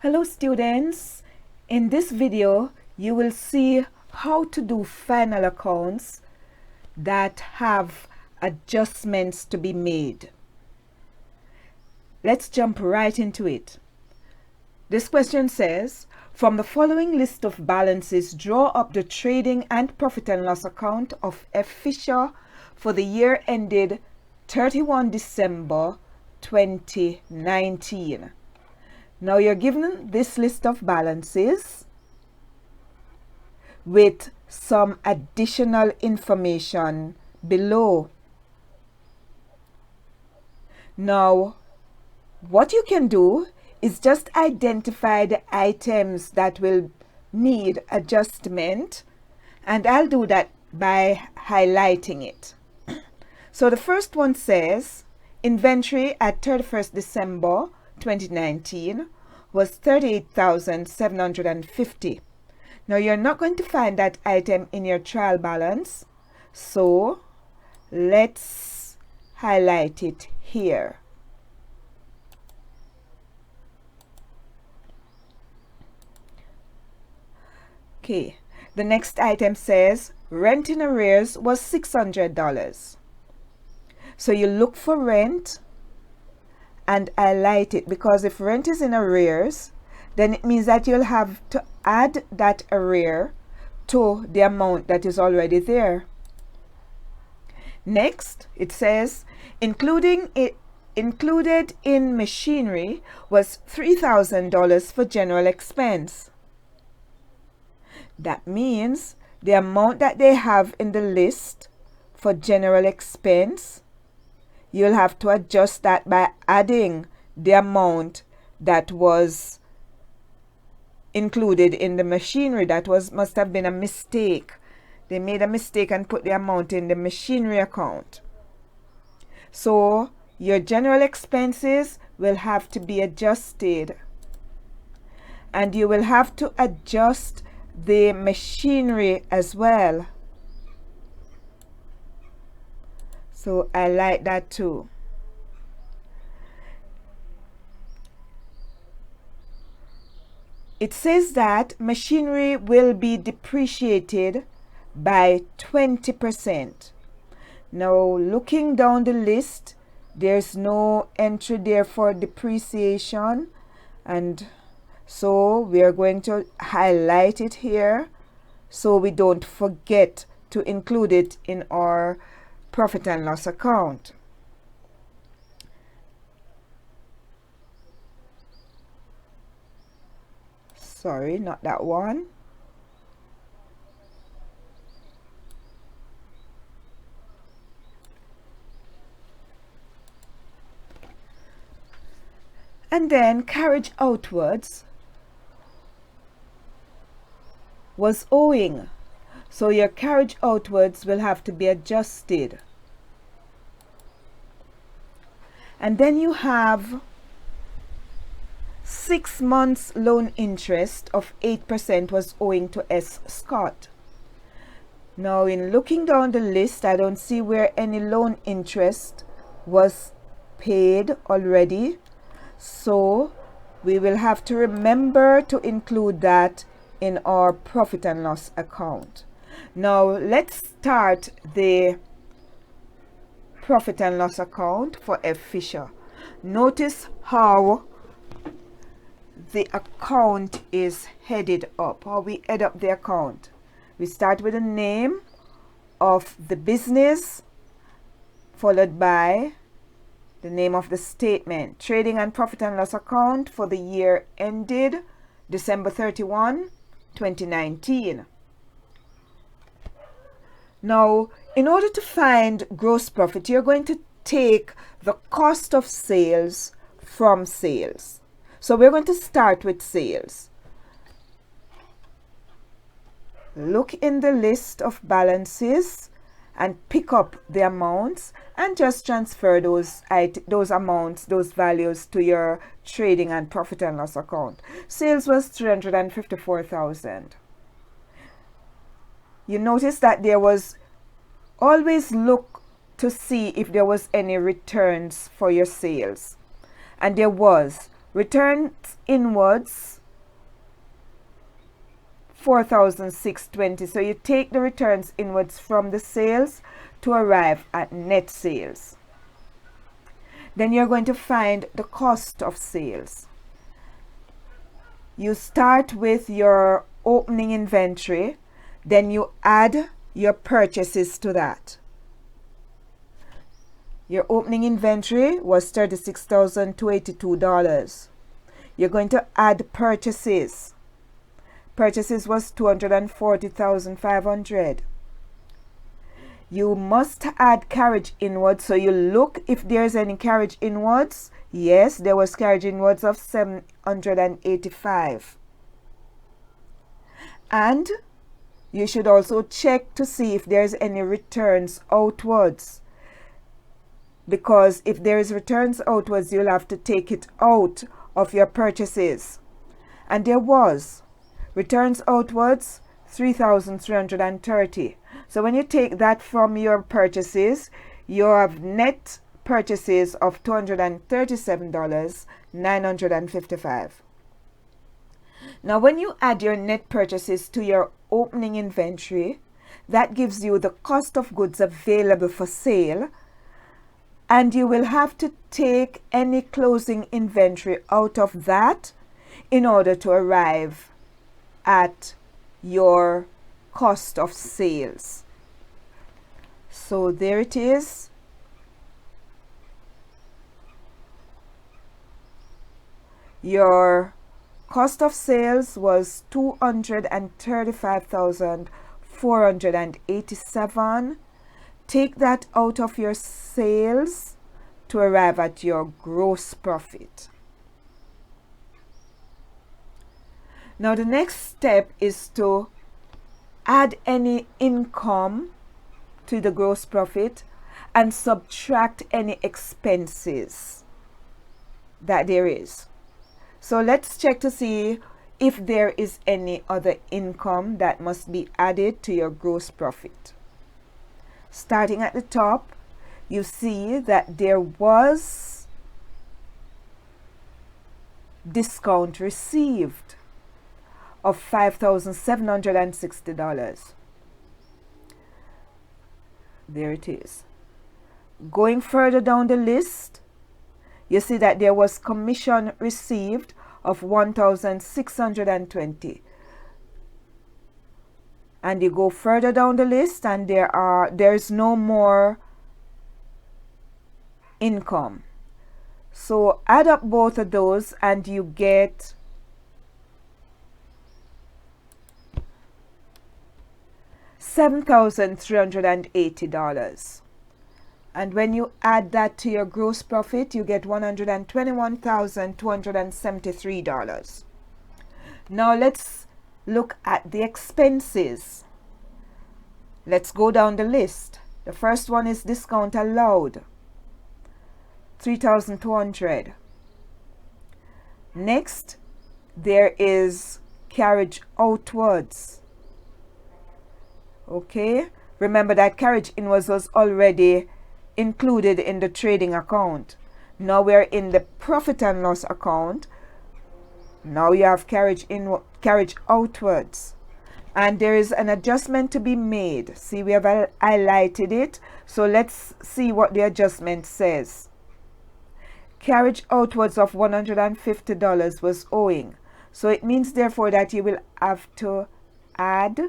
Hello students, in this video you will see how to do final accounts that have adjustments to be made. Let's jump right into it. This question says, from the following list of balances, draw up the trading and profit and loss account of F. Fisher for the year ended 31 December 2019. Now you're given this list of balances with some additional information below. Now, what you can do is just identify the items that will need adjustment, and I'll do that by highlighting it. So the first one says inventory at 31st December 2019 was 38,750. Now you're not going to find that item in your trial balance, so let's highlight it here. Okay, the next item says rent in arrears was $600. So you look for rent and highlight it, because if rent is in arrears, then it means that you'll have to add that arrear to the amount that is already there. Next, it says included in machinery was $3,000 for general expense. That means the amount that they have in the list for general expense, you'll have to adjust that by adding the amount that was included in the machinery. That must have been a mistake. They made a mistake and put the amount in the machinery account. So your general expenses will have to be adjusted, and you will have to adjust the machinery as well. So I like that too. It says that machinery will be depreciated by 20%. Now looking down the list, there's no entry there for depreciation, and so we are going to highlight it here so we don't forget to include it in our profit and loss account. Sorry, not that one. And then carriage outwards was owing. So your carriage outwards will have to be adjusted. And then you have 6 months loan interest of 8% was owing to S. Scott. Now in looking down the list, I don't see where any loan interest was paid already. So we will have to remember to include that in our profit and loss account. Now let's start the profit and loss account for F. Fisher. Notice how the account is headed up, how we head up the account. We start with the name of the business, followed by the name of the statement. Trading and profit and loss account for the year ended December 31, 2019. Now, in order to find gross profit, you're going to take the cost of sales from sales. So we're going to start with sales. Look in the list of balances and pick up the amounts and just transfer those amounts, those values to your trading and profit and loss account. Sales was 354,000. You notice that there was always look to see if there was any returns for your sales, and there was returns inwards 4,620. So you take the returns inwards from the sales to arrive at net sales. Then you're going to find the cost of sales. You start with your opening inventory, then you add your purchases to that. Your opening inventory was $36,282. You're going to add purchases. Purchases was $240,500. You must add carriage inwards, so you look if there's any carriage inwards. Yes, there was carriage inwards of $785. And you should also check to see if there's any returns outwards, because if there is returns outwards, you'll have to take it out of your purchases. And there was returns outwards 3,330. So when you take that from your purchases, you have net purchases of $237,955. Now when you add your net purchases to your opening inventory, that gives you the cost of goods available for sale, and you will have to take any closing inventory out of that in order to arrive at your cost of sales. So there it is. Your cost of sales was $235,487. Take that out of your sales to arrive at your gross profit. Now the next step is to add any income to the gross profit and subtract any expenses that there is. So let's check to see if there is any other income that must be added to your gross profit. Starting at the top, you see that there was discount received of $5,760. There it is. Going further down the list, you see that there was commission received of $1,620. And you go further down the list and there's no more income. So add up both of those and you get $7,380. And when you add that to your gross profit, you get $121,273. Now let's look at the expenses. Let's go down the list. The first one is discount allowed, $3,200. Next, there is carriage outwards. Okay, remember that carriage inwards was already included in the trading account. Now we're in the profit and loss account. Now you have carriage outwards, and there is an adjustment to be made. See, we have highlighted it, so let's see what the adjustment says. Carriage outwards of $150 was owing, so it means therefore that you will have to add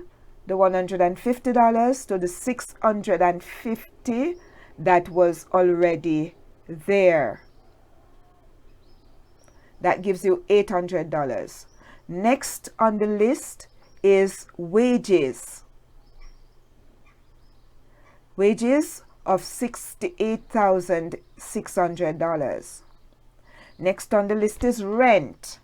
the $150 to the $650 that was already there. That gives you $800. Next on the list is wages. Wages of $68,600. Next on the list is rent,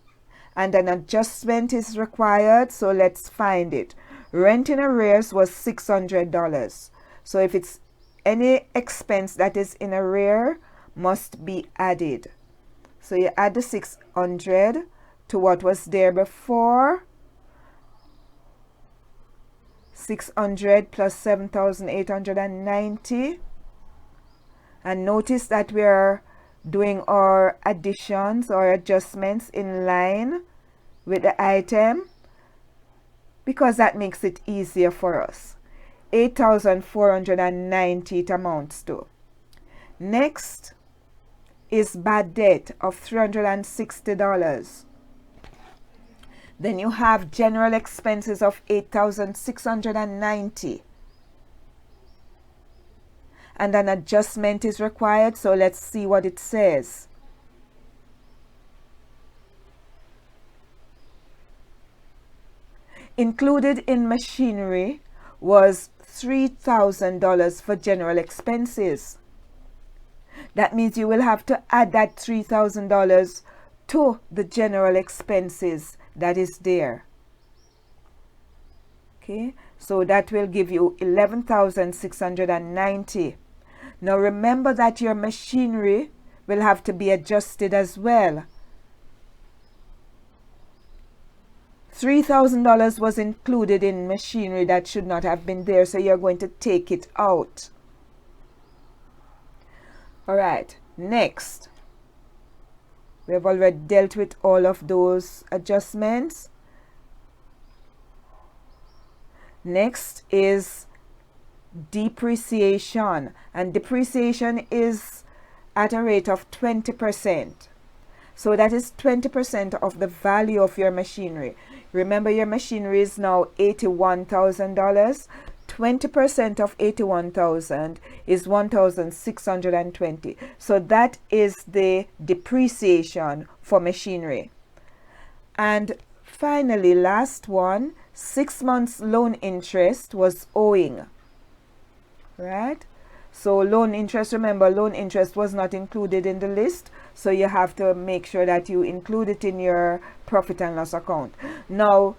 and an adjustment is required, so let's find it. Rent in arrears was $600. So if it's any expense that is in arrear, must be added. So you add the 600 to what was there before. 600 plus 7,890. And notice that we are doing our additions or adjustments in line with the item, because that makes it easier for us. 8,490 it amounts to. Next is bad debt of $360. Then you have general expenses of 8,690. And an adjustment is required, so let's see what it says. Included in machinery was $3,000 for general expenses. That means you will have to add that $3,000 to the general expenses that is there. Okay, so that will give you 11,690. Now remember that your machinery will have to be adjusted as well. $3,000 was included in machinery that should not have been there, so you're going to take it out. All right, next. We have already dealt with all of those adjustments. Next is depreciation, and depreciation is at a rate of 20%. So that is 20% of the value of your machinery. Remember, your machinery is now $81,000. 20% of 81,000 is 1,620. So that is the depreciation for machinery. And finally, last one, 6 months loan interest was owing. Right? So loan interest, remember, loan interest was not included in the list, so you have to make sure that you include it in your profit and loss account. Now,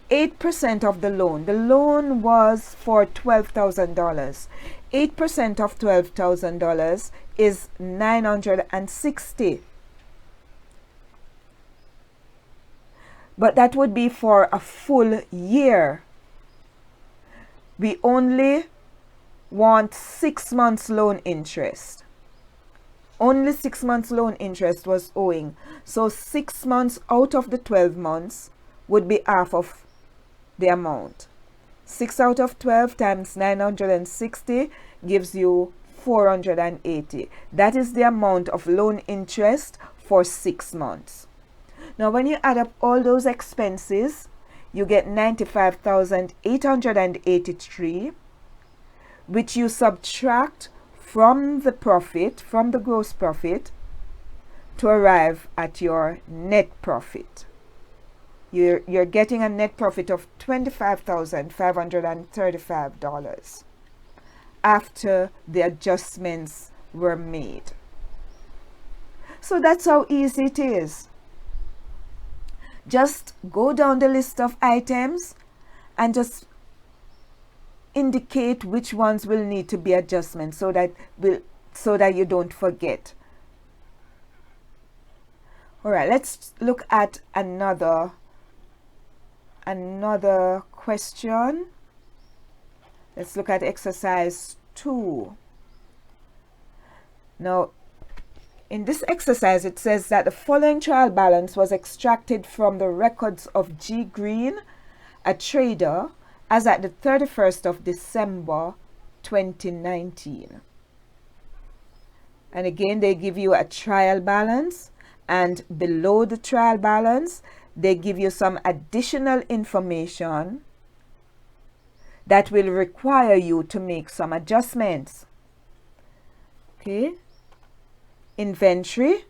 8% of the loan was for $12,000. 8% of $12,000 is $960. But that would be for a full year. We only want 6 months loan interest. Only 6 months loan interest was owing. So 6 months out of the 12 months would be half of the amount. 6 out of 12 times 960 gives you 480. That is the amount of loan interest for 6 months. Now when you add up all those expenses, you get 95,883, which you subtract from the profit, from the gross profit, to arrive at your net profit. You're getting a net profit of $25,535 after the adjustments were made. So that's how easy it is. Just go down the list of items and just indicate which ones will need to be adjustments so that you don't forget. All right, let's look at another question. Let's look at exercise 2. Now, in this exercise, it says that the following trial balance was extracted from the records of G. Green, a trader, as at the 31st of December 2019. And again, they give you a trial balance, and below the trial balance, they give you some additional information that will require you to make some adjustments. Okay. Inventory,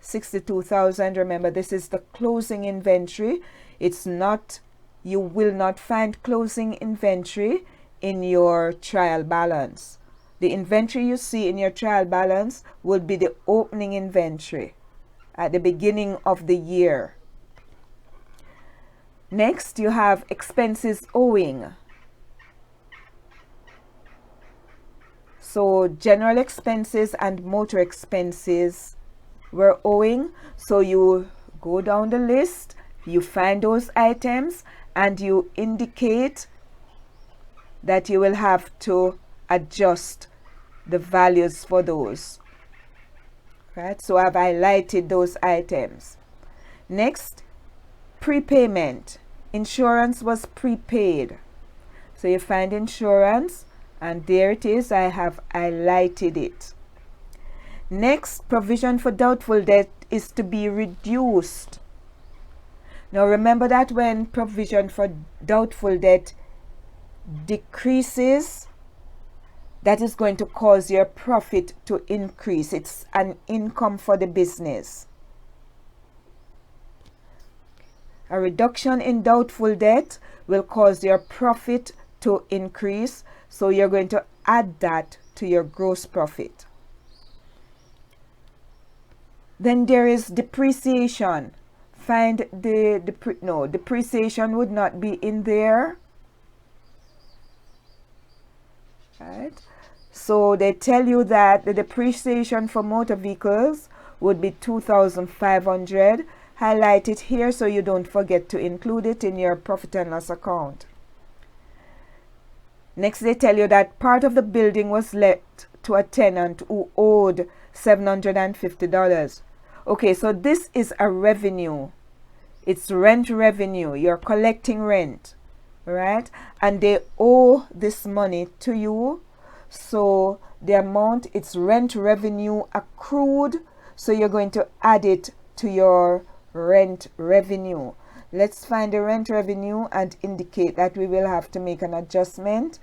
62,000. Remember, this is the closing inventory. It's not, you will not find closing inventory in your trial balance. The inventory you see in your trial balance will be the opening inventory at the beginning of the year. Next, you have expenses owing. So general expenses and motor expenses were owing. So you go down the list, you find those items, and you indicate that you will have to adjust the values for those. right? So I've highlighted those items. Next, prepayment. Insurance was prepaid. So you find insurance, and there it is. I have highlighted it. Next, provision for doubtful debt is to be reduced. Now remember that when provision for doubtful debt decreases, that is going to cause your profit to increase. It's an income for the business. A reduction in doubtful debt will cause your profit to increase, so you're going to add that to your gross profit. Then there is depreciation. Find depreciation would not be in there. Right? So they tell you that the depreciation for motor vehicles would be $2,500. Highlight it here so you don't forget to include it in your profit and loss account. Next, they tell you that part of the building was let to a tenant who owed $750. Okay, so this is a revenue. It's rent revenue. You're collecting rent, right? And they owe this money to you. So the amount, it's rent revenue accrued. So you're going to add it to your rent revenue. Let's find the rent revenue and indicate that we will have to make an adjustment.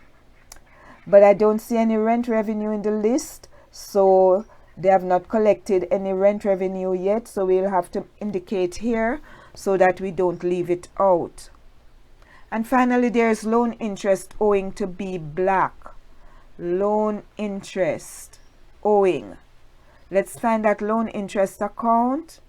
But I don't see any rent revenue in the list, so they have not collected any rent revenue yet, so we'll have to indicate here so that we don't leave it out. And finally, there's loan interest owing to be black. Loan interest owing. Let's find that loan interest account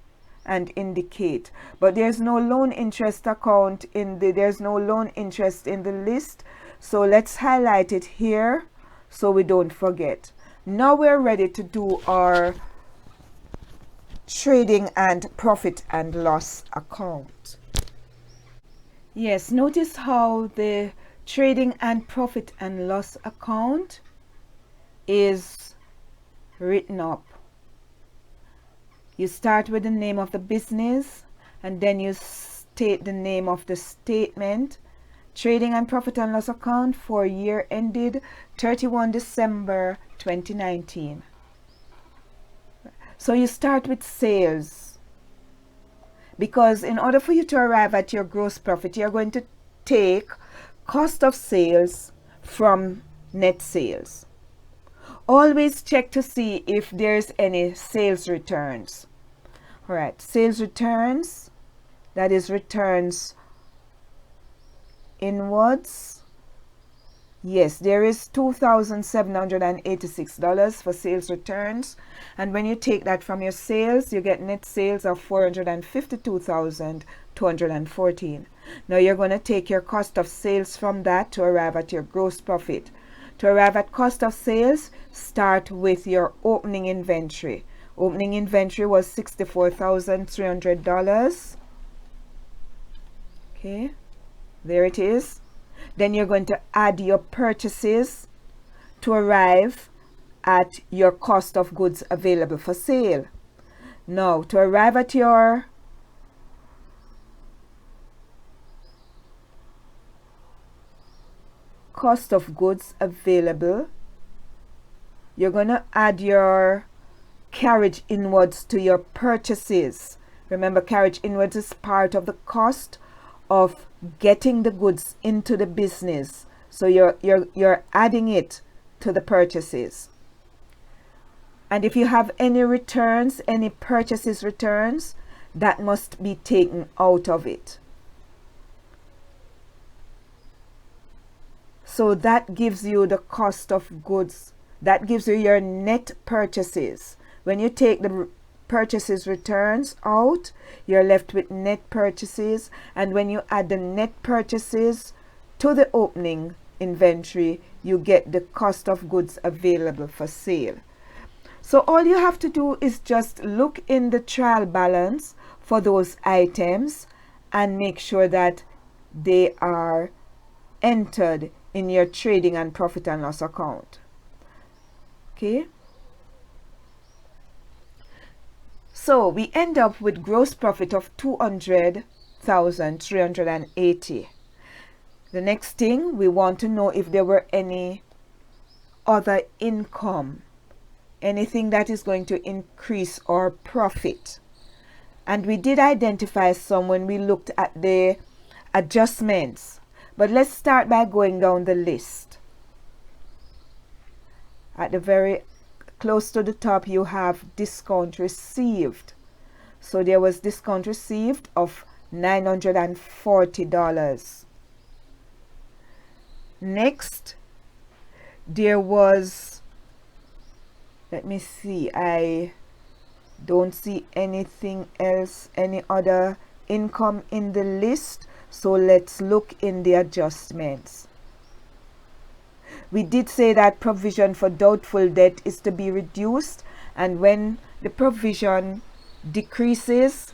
and indicate. But there's no loan interest account in the, there's no loan interest in the list. So let's highlight it here so we don't forget. Now we're ready to do our trading and profit and loss account. Yes, notice how the trading and profit and loss account is written up. You start with the name of the business and then you state the name of the statement. Trading and profit and loss account for year ended 31 December 2019. So you start with sales, because in order for you to arrive at your gross profit, you're going to take cost of sales from net sales. Always check to see if there's any sales returns. All right, sales returns, that is returns inwards. Yes, there is $2,786 for sales returns, and when you take that from your sales, you get net sales of $452,214. Now you're going to take your cost of sales from that to arrive at your gross profit. To arrive at cost of sales, start with your opening inventory. Opening inventory was $64,300. Okay, there it is. Then you're going to add your purchases to arrive at your cost of goods available for sale. Now, to arrive at your cost of goods available, you're going to add your carriage inwards to your purchases. Remember, carriage inwards is part of the cost of getting the goods into the business. So you're adding it to the purchases. And if you have any returns, any purchases returns, that must be taken out of it. So that gives you the cost of goods. That gives you your net purchases. When you take the purchases returns out, you're left with net purchases, and when you add the net purchases to the opening inventory, you get the cost of goods available for sale. So all you have to do is just look in the trial balance for those items and make sure that they are entered in your trading and profit and loss account. Okay. So we end up with gross profit of 200,380. The next thing, we want to know if there were any other income, anything that is going to increase our profit. And we did identify some when we looked at the adjustments. But let's start by going down the list. At the very close to the top, you have discount received. So there was discount received of $940. Next, there was, let me see, I don't see anything else, any other income in the list. So let's look in the adjustments. We did say that provision for doubtful debt is to be reduced, and when the provision decreases,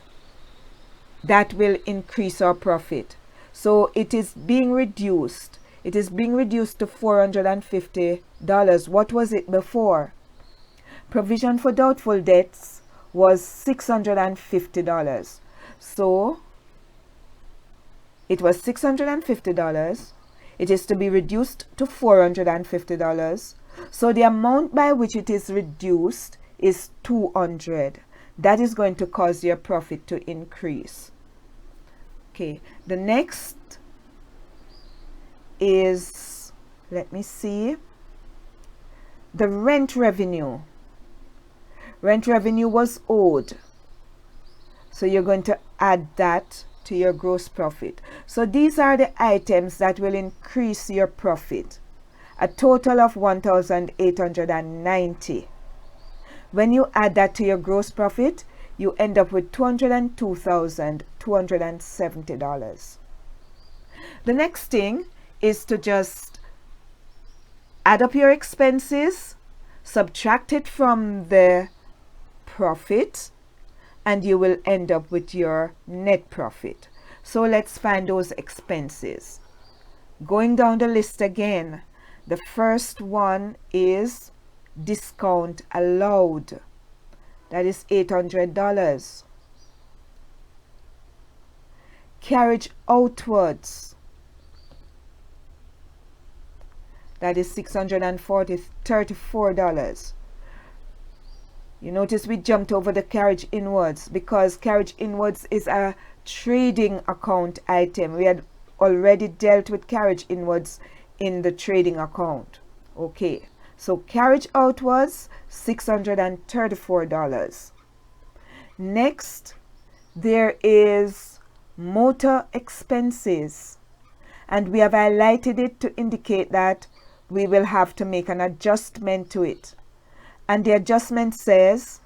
that will increase our profit. So it is being reduced. It is being reduced to $450. What was it before? Provision for doubtful debts was $650. So it was $650. It is to be reduced to $450. So the amount by which it is reduced is $200. That is going to cause your profit to increase. Okay, the next is, let me see, the rent revenue. Rent revenue was owed. So you're going to add that to your gross profit. So these are the items that will increase your profit. A total of 1,890. When you add that to your gross profit, you end up with $202,270. The next thing is to just add up your expenses, subtract it from the profit, and you will end up with your net profit. So let's find those expenses. Going down the list again, the first one is discount allowed. That is $800. Carriage outwards. That is $634. You notice we jumped over the carriage inwards because carriage inwards is a trading account item. We had already dealt with carriage inwards in the trading account. Okay, so carriage outwards, $634. Next, there is motor expenses, and we have highlighted it to indicate that we will have to make an adjustment to it. And the adjustment says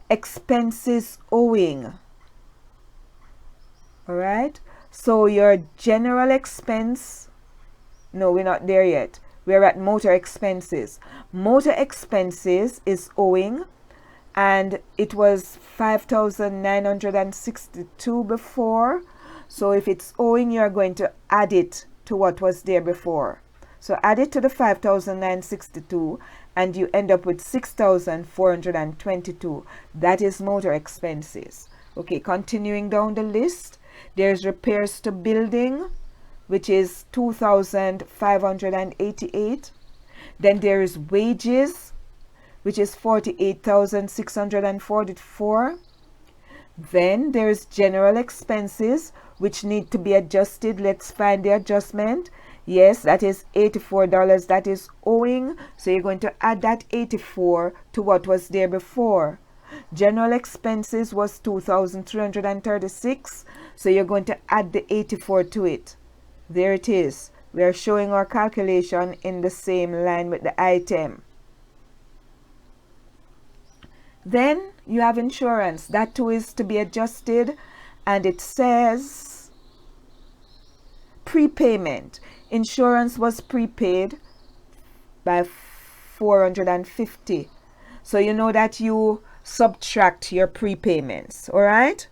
expenses owing. All right, so your general expense, no, we're not there yet. We're at motor expenses. Motor expenses is owing, and it was $5,962 before. So if it's owing, you're going to add it to what was there before. So add it to the 5,962 and you end up with 6,422. That is motor expenses. Okay, continuing down the list, there's repairs to building, which is 2,588. Then there is wages, which is 48,644. Then there's general expenses, which need to be adjusted. Let's find the adjustment. Yes, that is $84 that is owing. So you're going to add that 84 to what was there before. General expenses was 2,336. So you're going to add the 84 to it. There it is. We are showing our calculation in the same line with the item. Then you have insurance. That too is to be adjusted. And it says prepayment. Insurance was prepaid by $450. So you know that you subtract your prepayments. All right.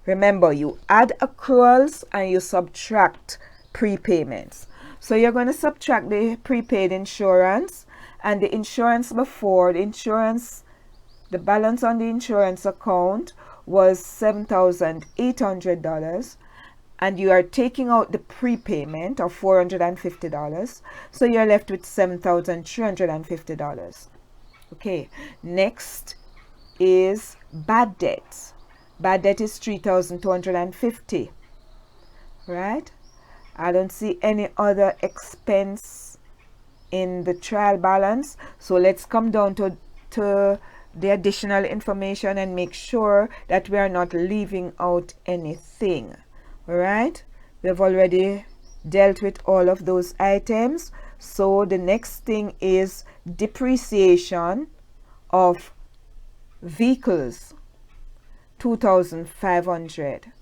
Remember, you add accruals and you subtract prepayments. So you're going to subtract the prepaid insurance, And the insurance before, the balance on the insurance account was $7,800, and you are taking out the prepayment of $450, so you're left with $7,350. Okay, next is bad debts. Bad debt is $3,250, right? I don't see any other expense in the trial balance, so let's come down to the additional information and make sure that we are not leaving out anything. All right, we have already dealt with all of those items, so the next thing is depreciation of vehicles, 2,500.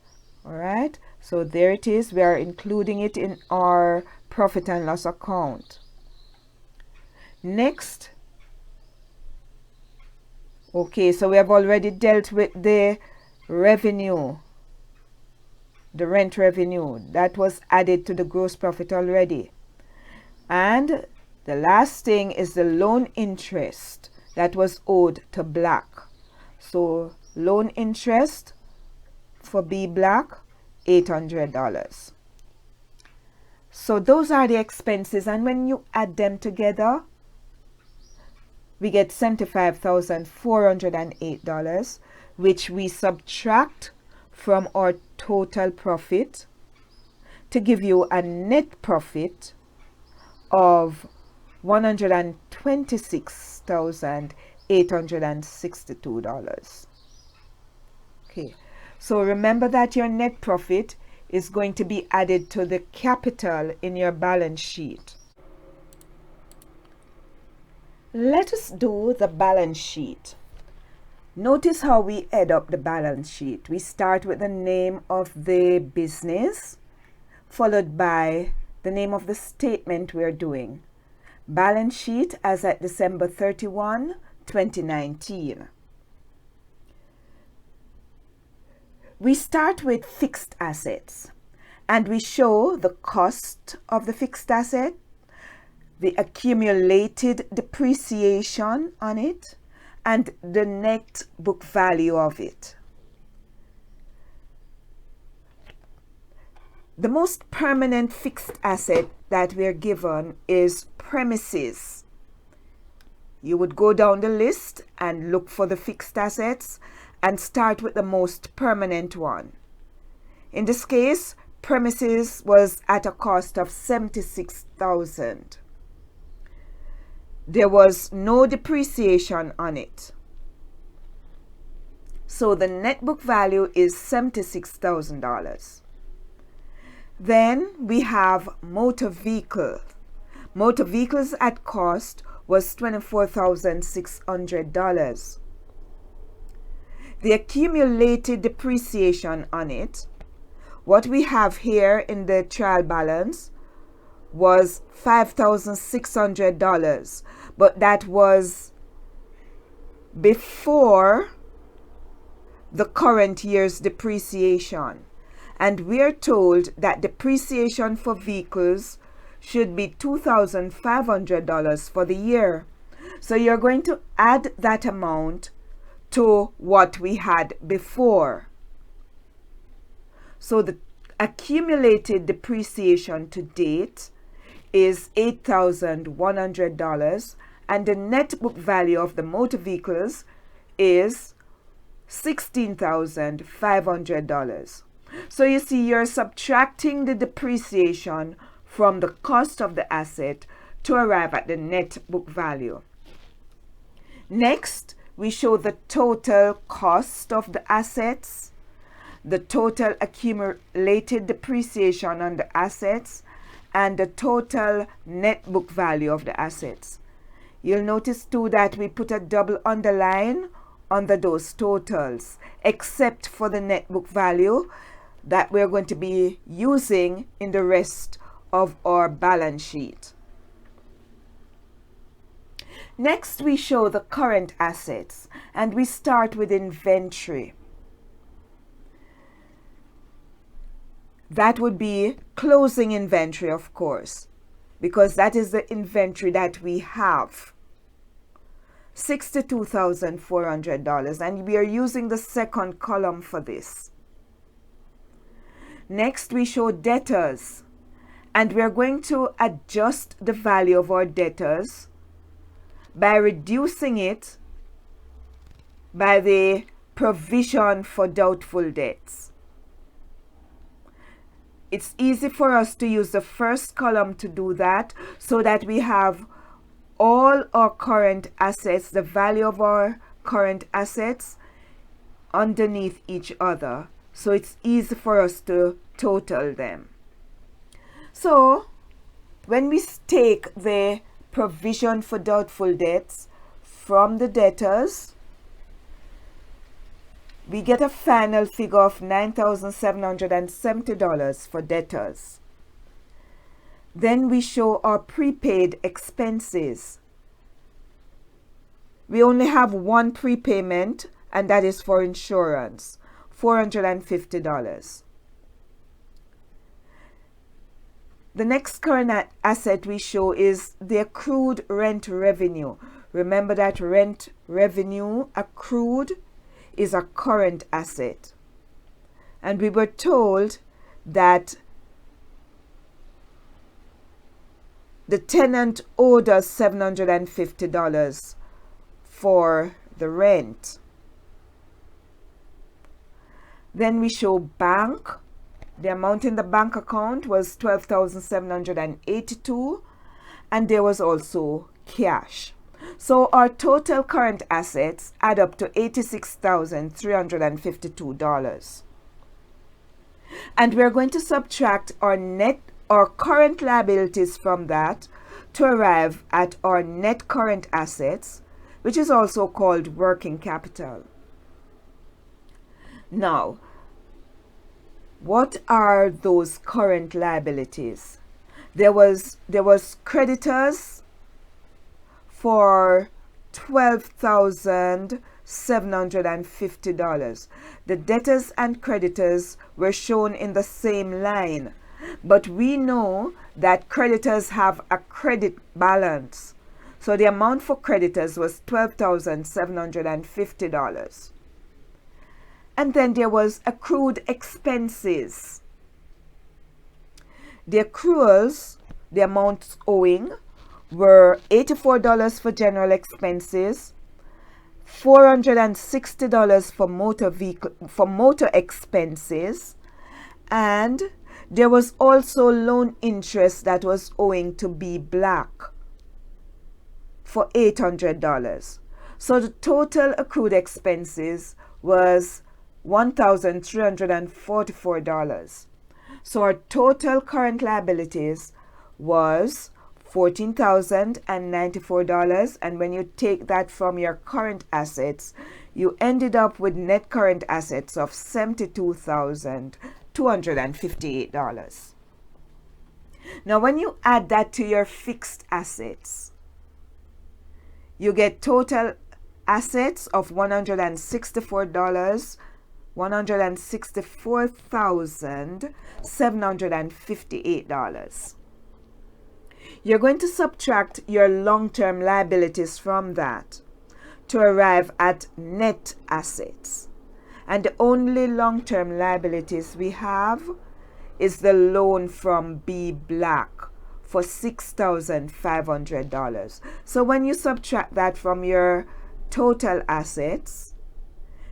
all right, so there it is. We are including it in our profit and loss account. Next, okay, so we have already dealt with the revenue, the rent revenue that was added to the gross profit already. And the last thing is the loan interest that was owed to Black. So loan interest for B Black, $800. So those are the expenses, and when you add them together, we get $75,408, which we subtract from our total profit to give you a net profit of $126,862. Okay, so remember that your net profit is going to be added to the capital in your balance sheet. Let us do the balance sheet. Notice how we add up the balance sheet. We start with the name of the business, followed by the name of the statement we're doing. Balance sheet as at December 31, 2019. We start with fixed assets, and we show the cost of the fixed asset, the accumulated depreciation on it, and the net book value of it. The most permanent fixed asset that we are given is premises. You would go down the list and look for the fixed assets and start with the most permanent one. In this case, premises was at a cost of $76,000. There was no depreciation on it. So the net book value is $76,000. Then we have motor vehicle. Motor vehicles at cost was $24,600. The accumulated depreciation on it, what we have here in the trial balance, was $5,600, but that was before the current year's depreciation. And we are told that depreciation for vehicles should be $2,500 for the year. So you're going to add that amount to what we had before. So the accumulated depreciation to date is $8,100, and the net book value of the motor vehicles is $16,500. So you see, you're subtracting the depreciation from the cost of the asset to arrive at the net book value. Next, we show the total cost of the assets, the total accumulated depreciation on the assets, and the total net book value of the assets. You'll notice too that we put a double underline under those totals, except for the net book value that we're going to be using in the rest of our balance sheet. Next, we show the current assets, and we start with inventory. That would be closing inventory, of course, because that is the inventory that we have. $62,400, and we are using the second column for this. Next, we show debtors, and we are going to adjust the value of our debtors by reducing it by the provision for doubtful debts. It's easy for us to use the first column to do that, so that we have all our current assets, the value of our current assets, underneath each other. So it's easy for us to total them. So when we take the provision for doubtful debts from the debtors, we get a final figure of $9,770 for debtors. Then we show our prepaid expenses. We only have one prepayment, and that is for insurance, $450. The next current asset we show is the accrued rent revenue. Remember that rent revenue accrued is a current asset. And we were told that the tenant owed us $750 for the rent. Then we show bank. The amount in the bank account was $12,782, and there was also cash. So our total current assets add up to $86,352. And we're going to subtract our current liabilities from that to arrive at our net current assets, which is also called working capital. Now, what are those current liabilities? There was creditors for $12,750. The debtors and creditors were shown in the same line, but we know that creditors have a credit balance. So the amount for creditors was $12,750. And then there was accrued expenses. The accruals, the amounts owing, were $84 for general expenses, $460 for motor expenses, and there was also loan interest that was owing to B Black for $800. So the total accrued expenses was $1,344. So our total current liabilities was $14,094, and when you take that from your current assets, you ended up with net current assets of $72,258. Now when you add that to your fixed assets, you get total assets of $164,758. You're going to subtract your long-term liabilities from that to arrive at net assets. And the only long-term liabilities we have is the loan from B Black for $6,500. So when you subtract that from your total assets,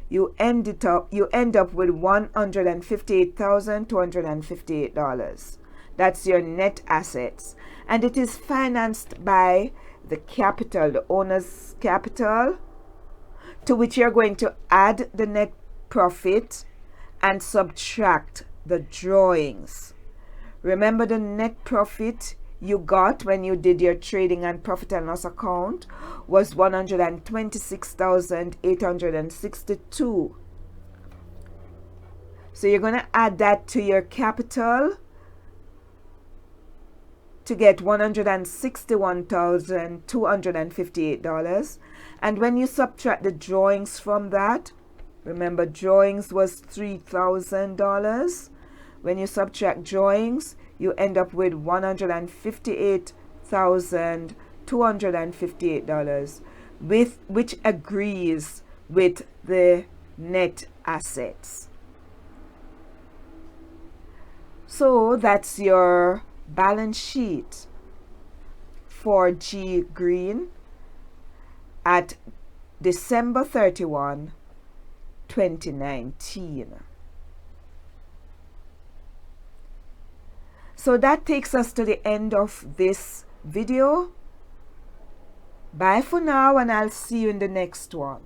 you end up with $158,258. That's your net assets, and it is financed by the capital, the owner's capital, to which you're going to add the net profit and subtract the drawings. Remember, the net profit you got when you did your trading and profit and loss account was $126,862. So you're going to add that to your capital to get $161,258. And when you subtract the drawings from that, remember drawings was $3,000. When you subtract drawings, you end up with $158,258, which agrees with the net assets. So that's your balance sheet for G Green at December 31, 2019. So that takes us to the end of this video. Bye for now, and I'll see you in the next one.